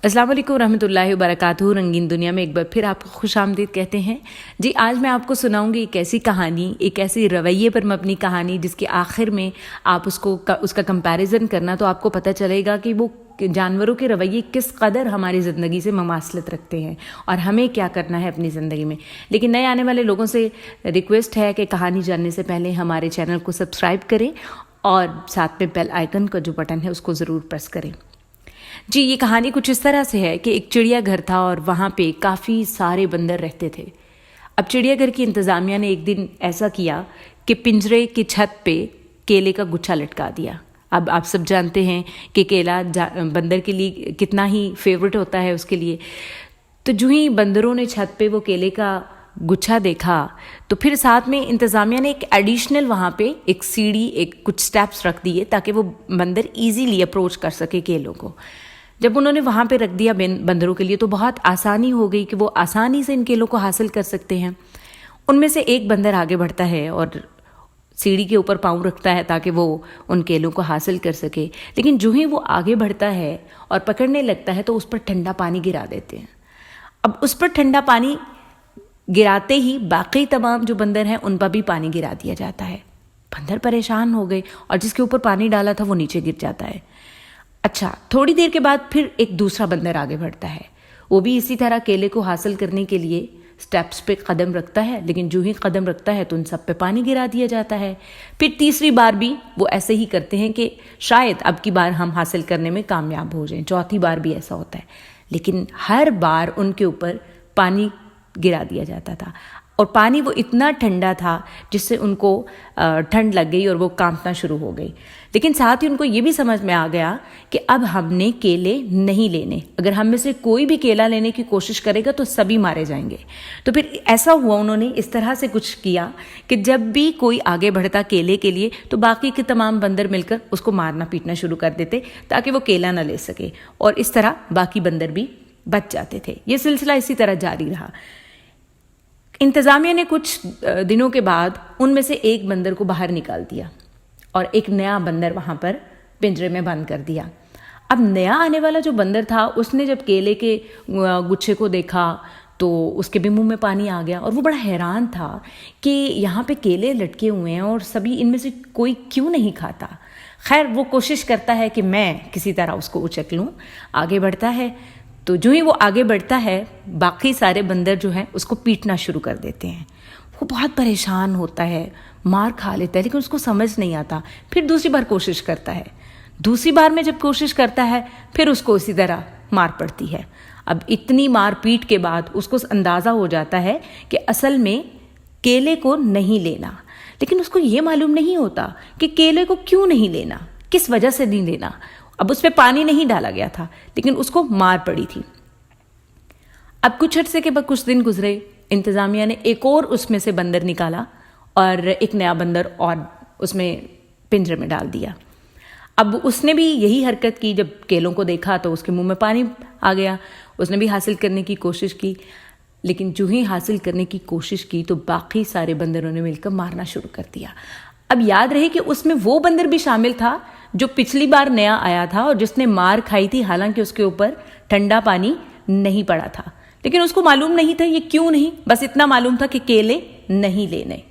अस्सलाम वालेकुम रहमतुल्लाहि व बरकातुहू। रंगीन दुनिया में एक बार फिर आपको खुश आमदीद कहते हैं जी। आज मैं आपको सुनाऊंगी एक ऐसी कहानी, एक ऐसी रवैये पर मबनी कहानी जिसके आखिर में आप उसका कंपैरिजन करना तो आपको पता चलेगा कि वो जानवरों के रवैये किस कदर हमारी ज़िंदगी से ममासलत रखते हैं और हमें क्या करना है अपनी ज़िंदगी में। लेकिन नए आने वाले लोगों से रिक्वेस्ट है कि कहानी जानने से पहले हमारे चैनल को सब्सक्राइब करें और साथ में बेल आइकन का जो बटन है उसको ज़रूर प्रेस करें। जी, ये कहानी कुछ इस तरह से है कि एक चिड़ियाघर था और वहाँ पे काफ़ी सारे बंदर रहते थे। अब चिड़ियाघर की इंतज़ामिया ने एक दिन ऐसा किया कि पिंजरे की छत पे केले का गुच्छा लटका दिया। अब आप सब जानते हैं कि केला बंदर के लिए कितना ही फेवरेट होता है उसके लिए। तो जो ही बंदरों ने छत पे वो केले का गुच्छा देखा तो फिर साथ में इंतज़ामिया ने एक एडिशनल वहाँ पे एक सीढ़ी, एक कुछ स्टेप्स रख दिए ताकि वो बंदर ईजीली अप्रोच कर सके केलों को। जब उन्होंने वहाँ पे रख दिया बंदरों के लिए तो बहुत आसानी हो गई कि वो आसानी से इन केलों को हासिल कर सकते हैं। उनमें से एक बंदर आगे बढ़ता है और सीढ़ी के ऊपर पाँव रखता है ताकि वो उन केलों को हासिल कर सके। लेकिन जो ही वो आगे बढ़ता है और पकड़ने लगता है तो उस पर ठंडा पानी गिरा देते हैं। अब उस पर ठंडा पानी गिराते ही बाकी तमाम जो बंदर हैं उन पर भी पानी गिरा दिया जाता है। बंदर परेशान हो गए और जिसके ऊपर पानी डाला था वो नीचे गिर जाता है। अच्छा, थोड़ी देर के बाद फिर एक दूसरा बंदर आगे बढ़ता है। वो भी इसी तरह केले को हासिल करने के लिए स्टेप्स पे कदम रखता है, लेकिन जो ही कदम रखता है तो उन सब पे पानी गिरा दिया जाता है। फिर तीसरी बार भी वो ऐसे ही करते हैं कि शायद अब की बार हम हासिल करने में कामयाब हो जाएं। चौथी बार भी ऐसा होता है, लेकिन हर बार उनके ऊपर पानी गिरा दिया जाता था और पानी वो इतना ठंडा था जिससे उनको ठंड लग गई और वो कांपना शुरू हो गई। लेकिन साथ ही उनको ये भी समझ में आ गया कि अब हमने केले नहीं लेने, अगर हम में से कोई भी केला लेने की कोशिश करेगा तो सभी मारे जाएंगे। तो फिर ऐसा हुआ, उन्होंने इस तरह से कुछ किया कि जब भी कोई आगे बढ़ता केले के लिए तो बाकी के तमाम बंदर मिलकर उसको मारना पीटना शुरू कर देते ताकि वो केला ना ले सके और इस तरह बाकी बंदर भी बच जाते थे। ये सिलसिला इसी तरह जारी रहा। इंतज़ामिया ने कुछ दिनों के बाद उनमें से एक बंदर को बाहर निकाल दिया और एक नया बंदर वहाँ पर पिंजरे में बंद कर दिया। अब नया आने वाला जो बंदर था उसने जब केले के गुच्छे को देखा तो उसके भी मुंह में पानी आ गया और वो बड़ा हैरान था कि यहाँ पे केले लटके हुए हैं और सभी इनमें से कोई क्यों नहीं खाता। खैर, वो कोशिश करता है कि मैं किसी तरह उसको उचक लूँ। आगे बढ़ता है तो जो ही वो आगे बढ़ता है बाकी सारे बंदर जो हैं उसको पीटना शुरू कर देते हैं। वो बहुत परेशान होता है, मार खा लेता है, लेकिन उसको समझ नहीं आता। फिर दूसरी बार कोशिश करता है। दूसरी बार में जब कोशिश करता है फिर उसको इसी तरह मार पड़ती है। अब इतनी मार पीट के बाद उसको अंदाज़ा हो जाता है कि असल में केले को नहीं लेना, लेकिन उसको ये मालूम नहीं होता कि केले को क्यों नहीं लेना, किस वजह से नहीं लेना। अब उस पर पानी नहीं डाला गया था लेकिन उसको मार पड़ी थी। अब कुछ अर्से के बाद कुछ दिन गुजरे, इंतज़ामिया ने एक और उसमें से बंदर निकाला और एक नया बंदर और उसमें पिंजरे में डाल दिया। अब उसने भी यही हरकत की। जब केलों को देखा तो उसके मुंह में पानी आ गया। उसने भी हासिल करने की कोशिश की, लेकिन जो ही हासिल करने की कोशिश की तो बाकी सारे बंदरों ने मिलकर मारना शुरू कर दिया। अब याद रहे कि उसमें वो बंदर भी शामिल था जो पिछली बार नया आया था और जिसने मार खाई थी, हालांकि उसके ऊपर ठंडा पानी नहीं पड़ा था, लेकिन उसको मालूम नहीं था ये क्यों नहीं, बस इतना मालूम था कि केले नहीं लेने।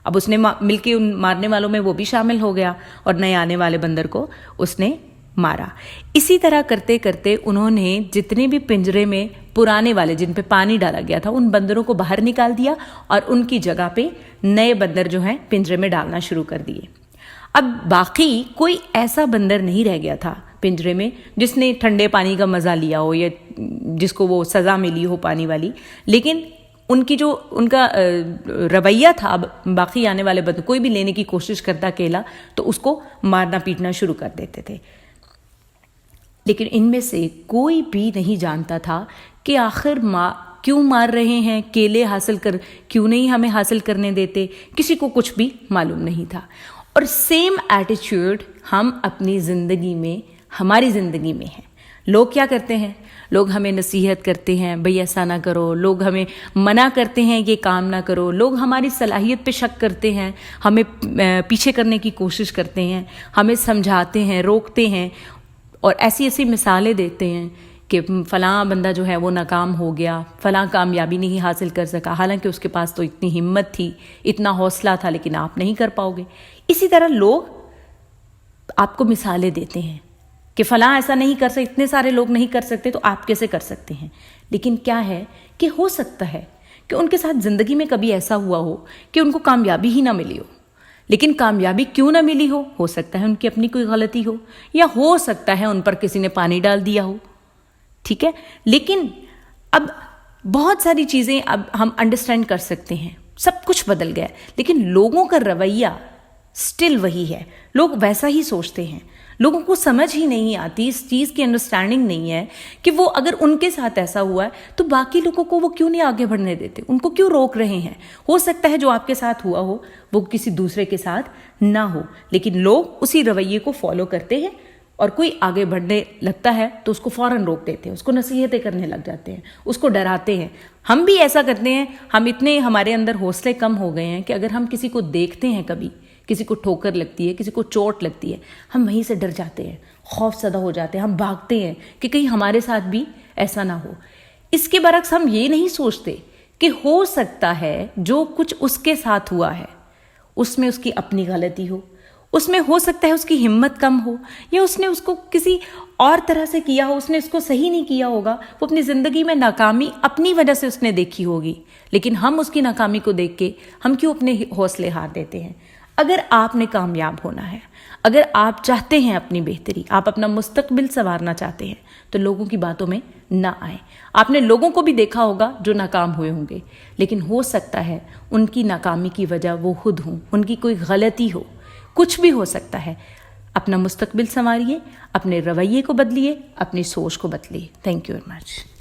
अब उसने मिलके उन मारने वालों में वो भी शामिल हो गया और नए आने वाले बंदर को उसने मारा। इसी तरह करते करते उन्होंने जितने भी पिंजरे में पुराने वाले जिन पे पानी डाला गया था उन बंदरों को बाहर निकाल दिया और उनकी जगह पे नए बंदर जो हैं पिंजरे में डालना शुरू कर दिए। अब बाकी कोई ऐसा बंदर नहीं रह गया था पिंजरे में जिसने ठंडे पानी का मज़ा लिया हो या जिसको वो सज़ा मिली हो पानी वाली, लेकिन उनका रवैया था बाकी आने वाले बंदर कोई भी लेने की कोशिश करता केला तो उसको मारना पीटना शुरू कर देते थे। लेकिन इनमें से कोई भी नहीं जानता था कि आखिर क्यों मार रहे हैं, केले हासिल कर क्यों नहीं हमें हासिल करने देते। किसी को कुछ भी मालूम नहीं था। और सेम एटीट्यूड हम अपनी ज़िंदगी में, हमारी ज़िंदगी में है। लोग क्या करते हैं, लोग हमें नसीहत करते हैं, भई ऐसा ना करो, लोग हमें मना करते हैं ये काम ना करो, लोग हमारी सलाहियत पे शक करते हैं, हमें पीछे करने की कोशिश करते हैं, हमें समझाते हैं, रोकते हैं और ऐसी ऐसी मिसालें देते हैं کہ فلاں بندہ جو ہے وہ ناکام ہو گیا، فلاں کامیابی نہیں حاصل کر سکا، حالانکہ اس کے پاس تو اتنی ہمت تھی، اتنا حوصلہ تھا، لیکن آپ نہیں کر پاؤ گے۔ اسی طرح لوگ آپ کو مثالیں دیتے ہیں کہ فلاں ایسا نہیں کر سکتے، اتنے سارے لوگ نہیں کر سکتے تو آپ کیسے کر سکتے ہیں؟ لیکن کیا ہے کہ ہو سکتا ہے کہ ان کے ساتھ زندگی میں کبھی ایسا ہوا ہو کہ ان کو کامیابی ہی نہ ملی ہو، لیکن کامیابی کیوں نہ ملی ہو سکتا ہے ان کی اپنی کوئی غلطی ہو، یا ہو سکتا ہے ان پر کسی نے پانی ڈال دیا ہو، ٹھیک ہے؟ لیکن اب بہت ساری چیزیں اب ہم انڈرسٹینڈ کر سکتے ہیں، سب کچھ بدل گیا، لیکن لوگوں کا رویہ سٹل وہی ہے، لوگ ویسا ہی سوچتے ہیں۔ لوگوں کو سمجھ ہی نہیں آتی، اس چیز کی انڈرسٹینڈنگ نہیں ہے کہ وہ اگر ان کے ساتھ ایسا ہوا ہے تو باقی لوگوں کو وہ کیوں نہیں آگے بڑھنے دیتے، ان کو کیوں روک رہے ہیں؟ ہو سکتا ہے جو آپ کے ساتھ ہوا ہو وہ کسی دوسرے کے ساتھ نہ ہو، لیکن لوگ اسی رویے کو فالو کرتے ہیں، اور کوئی آگے بڑھنے لگتا ہے تو اس کو فوراً روک دیتے ہیں، اس کو نصیحتیں کرنے لگ جاتے ہیں، اس کو ڈراتے ہیں۔ ہم بھی ایسا کرتے ہیں، ہم اتنے ہمارے اندر حوصلے کم ہو گئے ہیں کہ اگر ہم کسی کو دیکھتے ہیں، کبھی کسی کو ٹھوکر لگتی ہے، کسی کو چوٹ لگتی ہے، ہم وہیں سے ڈر جاتے ہیں، خوف زدہ ہو جاتے ہیں، ہم بھاگتے ہیں کہ کہیں ہمارے ساتھ بھی ایسا نہ ہو۔ اس کے برعکس ہم یہ نہیں سوچتے کہ ہو سکتا ہے جو کچھ اس کے ساتھ ہوا ہے اس میں اس کی اپنی غلطی ہو، اس میں ہو سکتا ہے اس کی ہمت کم ہو، یا اس نے اس کو کسی اور طرح سے کیا ہو، اس نے اس کو صحیح نہیں کیا ہوگا، وہ اپنی زندگی میں ناکامی اپنی وجہ سے اس نے دیکھی ہوگی، لیکن ہم اس کی ناکامی کو دیکھ کے ہم کیوں اپنے حوصلے ہار دیتے ہیں؟ اگر آپ نے کامیاب ہونا ہے، اگر آپ چاہتے ہیں اپنی بہتری، آپ اپنا مستقبل سنوارنا چاہتے ہیں، تو لوگوں کی باتوں میں نہ آئیں۔ آپ نے لوگوں کو بھی دیکھا ہوگا جو ناکام ہوئے ہوں گے، لیکن ہو سکتا ہے ان کی ناکامی کی وجہ وہ خود ہوں، ان کی کوئی غلطی ہو، کچھ بھی ہو سکتا ہے۔ اپنا مستقبل سنواریے، اپنے رویے کو بدلیے، اپنی سوچ کو بدلیے۔ Thank you very much.